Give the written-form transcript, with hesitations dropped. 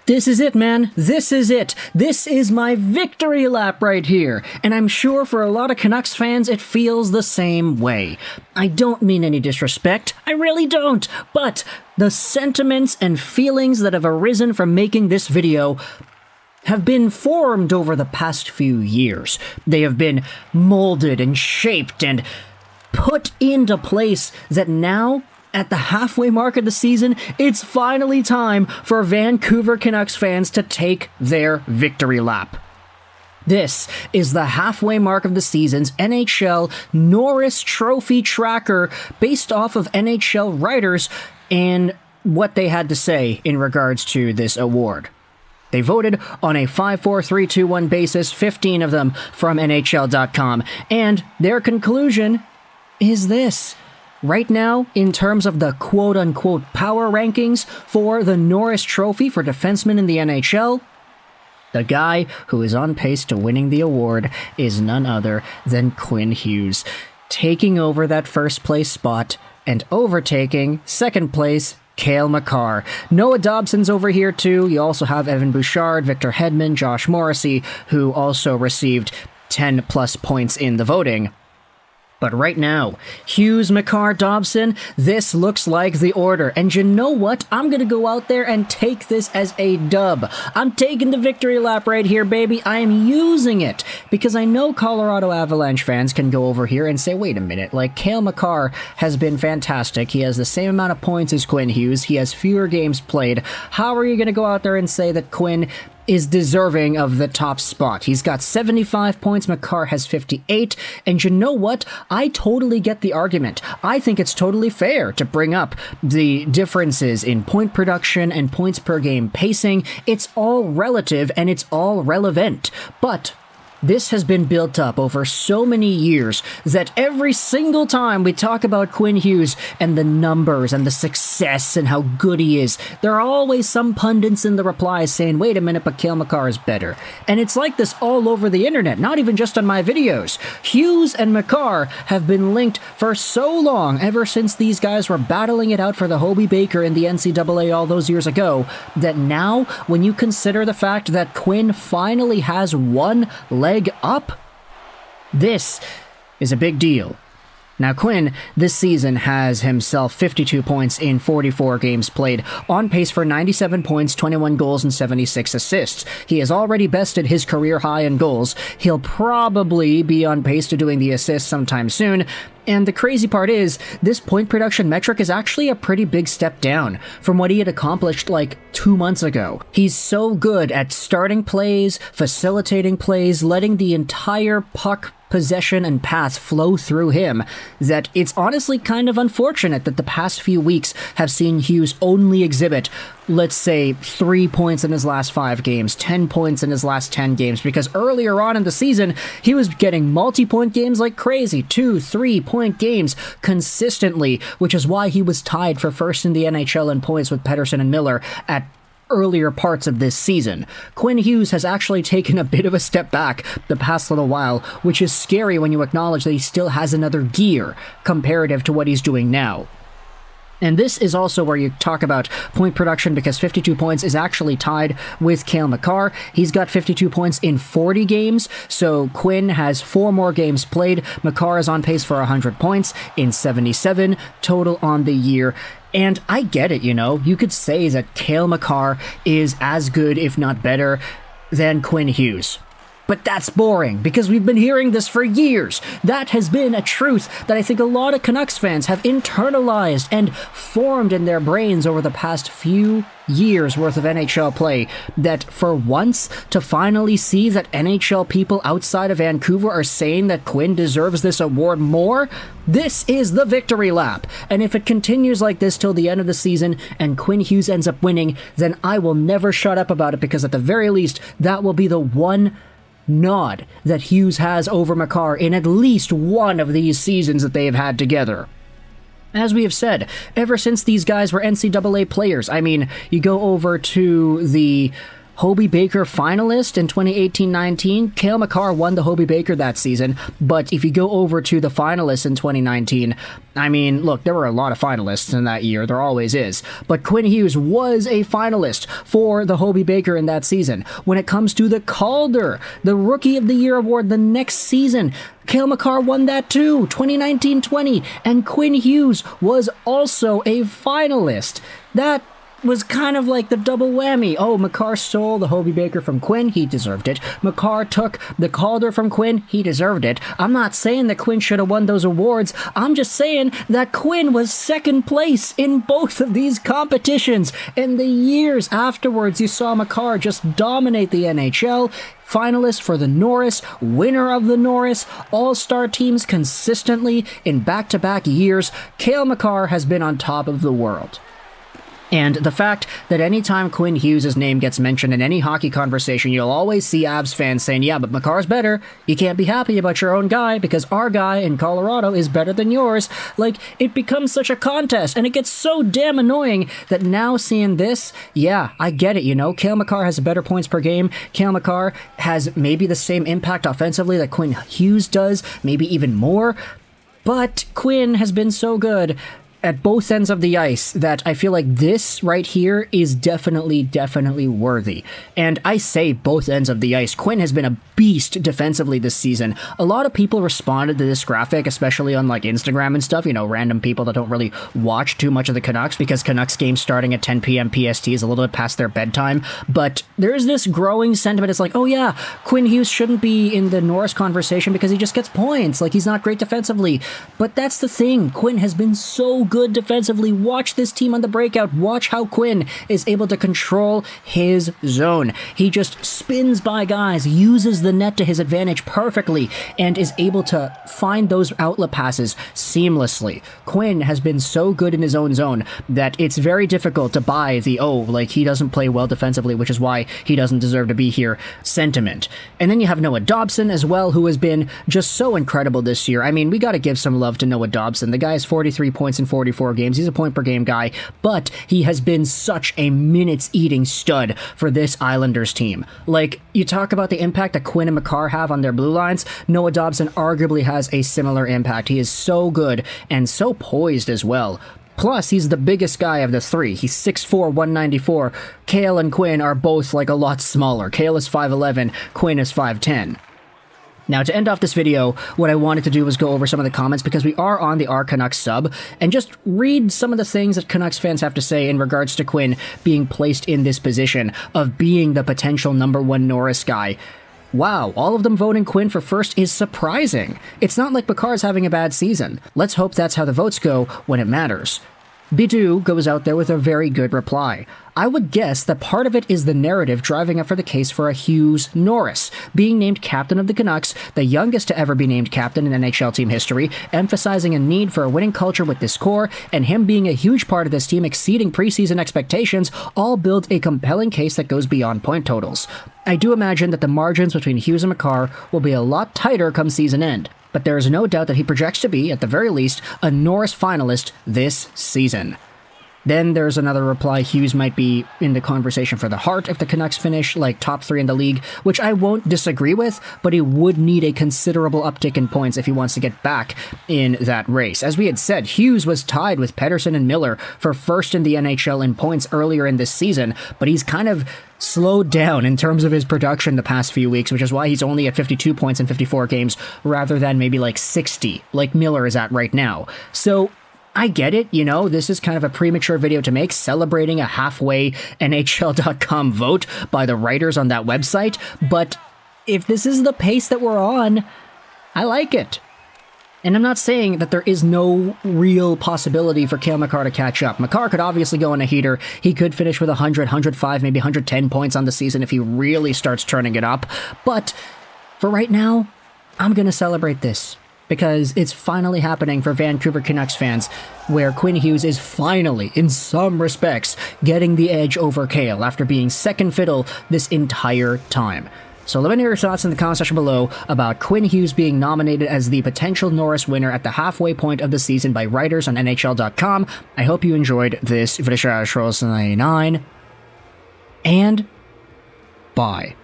This is it, man. This is it. This is my victory lap right here. And I'm sure for a lot of Canucks fans, it feels the same way. I don't mean any disrespect. I really don't. But the sentiments and feelings that have arisen from making this video have been formed over the past few years. They have been molded and shaped and put into place that now, at the halfway mark of the season, it's finally time for Vancouver Canucks fans to take their victory lap. This is the halfway mark of the season's NHL Norris Trophy tracker based off of NHL writers and what they had to say in regards to this award. They voted on a 5-4-3-2-1 basis, 15 of them from NHL.com, and their conclusion is this. Right now, in terms of the quote-unquote power rankings for the Norris Trophy for defensemen in the NHL, the guy who is on pace to winning the award is none other than Quinn Hughes, taking over that first place spot and overtaking second place Cale Makar. Noah Dobson's over here too. You also have Evan Bouchard, Victor Hedman, Josh Morrissey, who also received 10 plus points in the voting. But right now, Hughes, Makar, Dobson, this looks like the order. And you know what? I'm going to go out there and take this as a dub. I'm taking the victory lap right here, baby. I am using it because I know Colorado Avalanche fans can go over here and say, wait a minute, like Cale Makar has been fantastic. He has the same amount of points as Quinn Hughes. He has fewer games played. How are you going to go out there and say that Quinn is deserving of the top spot? He's got 75 points, Makar has 58, and you know what? I totally get the argument. I think it's totally fair to bring up the differences in point production and points per game pacing. It's all relative and it's all relevant, but this has been built up over so many years that every single time we talk about Quinn Hughes and the numbers and the success and how good he is, there are always some pundits in the replies saying, wait a minute, but Cale Makar is better. And it's like this all over the internet, not even just on my videos. Hughes and Makar have been linked for so long, ever since these guys were battling it out for the Hobie Baker in the NCAA all those years ago, that now, when you consider the fact that Quinn finally has one leg up, this is a big deal. Now, Quinn this season has himself 52 points in 44 games played, on pace for 97 points, 21 goals, and 76 assists. He has already bested his career high in goals. He'll probably be on pace to doing the assists sometime soon. And the crazy part is, this point production metric is actually a pretty big step down from what he had accomplished like 2 months ago. He's so good at starting plays, facilitating plays, letting the entire puck possession and path flow through him, that it's honestly kind of unfortunate that the past few weeks have seen Hughes only exhibit, let's say, 3 points in his last 5 games, 10 points in his last 10 games, because earlier on in the season, he was getting multi-point games like crazy, 2-3 point games consistently, which is why he was tied for first in the NHL in points with Pettersson and Miller at earlier parts of this season. Quinn Hughes has actually taken a bit of a step back the past little while, which is scary when you acknowledge that he still has another gear comparative to what he's doing now. And this is also where you talk about point production, because 52 points is actually tied with Cale Makar. He's got 52 points in 40 games, so Quinn has 4 more games played. Makar is on pace for 100 points in 77 total on the year. And I get it, you know, you could say that Cale Makar is as good, if not better, than Quinn Hughes. But that's boring, because we've been hearing this for years. That has been a truth that I think a lot of Canucks fans have internalized and formed in their brains over the past few years worth of NHL play, that for once to finally see that NHL people outside of Vancouver are saying that Quinn deserves this award more, this is the victory lap. And if it continues like this till the end of the season and Quinn Hughes ends up winning, then I will never shut up about it, because at the very least, that will be the one nod that Hughes has over Makar in at least one of these seasons that they have had together. As we have said, ever since these guys were NCAA players, I mean, you go over to the Hobey Baker finalist in 2018-19. Cale Makar won the Hobey Baker that season, but if you go over to the finalists in 2019, I mean, look, there were a lot of finalists in that year, there always is, but Quinn Hughes was a finalist for the Hobey Baker in that season. When it comes to the Calder, the Rookie of the Year award the next season, Cale Makar won that too, 2019-20, and Quinn Hughes was also a finalist. That was kind of like the double whammy. Oh, Makar stole the Hobey Baker from Quinn, he deserved it. Makar took the Calder from Quinn, he deserved it. I'm not saying that Quinn should have won those awards, I'm just saying that Quinn was second place in both of these competitions. And the years afterwards, you saw Makar just dominate the NHL, finalist for the Norris, winner of the Norris, all-star teams consistently in back-to-back years. Cale Makar has been on top of the world. And the fact that anytime Quinn Hughes' name gets mentioned in any hockey conversation, you'll always see Avs fans saying, yeah, but Makar's better. You can't be happy about your own guy because our guy in Colorado is better than yours. Like, it becomes such a contest, and it gets so damn annoying that now seeing this, yeah, I get it, you know? Cale Makar has better points per game. Cale Makar has maybe the same impact offensively that Quinn Hughes does, maybe even more. But Quinn has been so good at both ends of the ice that I feel like this right here is definitely worthy. And I say both ends of the ice. Quinn has been a beast defensively this season. A lot of people responded to this graphic, especially on like Instagram and stuff, you know, random people that don't really watch too much of the Canucks because Canucks games starting at 10 p.m. PST is a little bit past their bedtime. But there's this growing sentiment. It's like, oh yeah, Quinn Hughes shouldn't be in the Norris conversation because he just gets points. Like, he's not great defensively. But that's the thing. Quinn has been so good defensively. Watch this team on the breakout. Watch how Quinn is able to control his zone. He just spins by guys, uses the net to his advantage perfectly, and is able to find those outlet passes seamlessly. Quinn has been so good in his own zone that it's very difficult to buy the, oh, like, he doesn't play well defensively, which is why he doesn't deserve to be here sentiment. And then you have Noah Dobson as well, who has been just so incredible this year. I mean, we got to give some love to Noah Dobson. The guy has 43 points in 44 games. He's a point per game guy, but he has been such a minutes-eating stud for this Islanders team. Like, you talk about the impact that Quinn and Makar have on their blue lines, Noah Dobson arguably has a similar impact. He is so good and so poised as well. Plus, he's the biggest guy of the three. He's 6'4", 194. Cale and Quinn are both like a lot smaller. Cale is 5'11", Quinn is 5'10". Now, to end off this video, what I wanted to do was go over some of the comments because we are on the R Canucks sub, and just read some of the things that Canucks fans have to say in regards to Quinn being placed in this position of being the potential #1 Norris guy. Wow, all of them voting Quinn for first is surprising. It's not like Makar's having a bad season. Let's hope that's how the votes go when it matters. Bidu goes out there with a very good reply. I would guess that part of it is the narrative driving up for the case for a Hughes Norris, being named captain of the Canucks, the youngest to ever be named captain in NHL team history, emphasizing a need for a winning culture with this core, and him being a huge part of this team exceeding preseason expectations, all build a compelling case that goes beyond point totals. I do imagine that the margins between Hughes and Makar will be a lot tighter come season end, but there is no doubt that he projects to be, at the very least, a Norris finalist this season. Then there's another reply, Hughes might be in the conversation for the Hart if the Canucks finish like top 3 in the league, which I won't disagree with, but he would need a considerable uptick in points if he wants to get back in that race. As we had said, Hughes was tied with Pettersson and Miller for first in the NHL in points earlier in this season, but he's kind of slowed down in terms of his production the past few weeks, which is why he's only at 52 points in 54 games rather than maybe like 60, like Miller is at right now. So I get it, you know, this is kind of a premature video to make, celebrating a halfway NHL.com vote by the writers on that website, but if this is the pace that we're on, I like it. And I'm not saying that there is no real possibility for Cale Makar to catch up. Makar could obviously go on a heater. He could finish with 100, 105, maybe 110 points on the season if he really starts turning it up. But for right now, I'm going to celebrate this, because it's finally happening for Vancouver Canucks fans, where Quinn Hughes is finally, in some respects, getting the edge over Cale after being second fiddle this entire time. So let me know your thoughts in the comment section below about Quinn Hughes being nominated as the potential Norris winner at the halfway point of the season by writers on NHL.com. I hope you enjoyed this video. And by.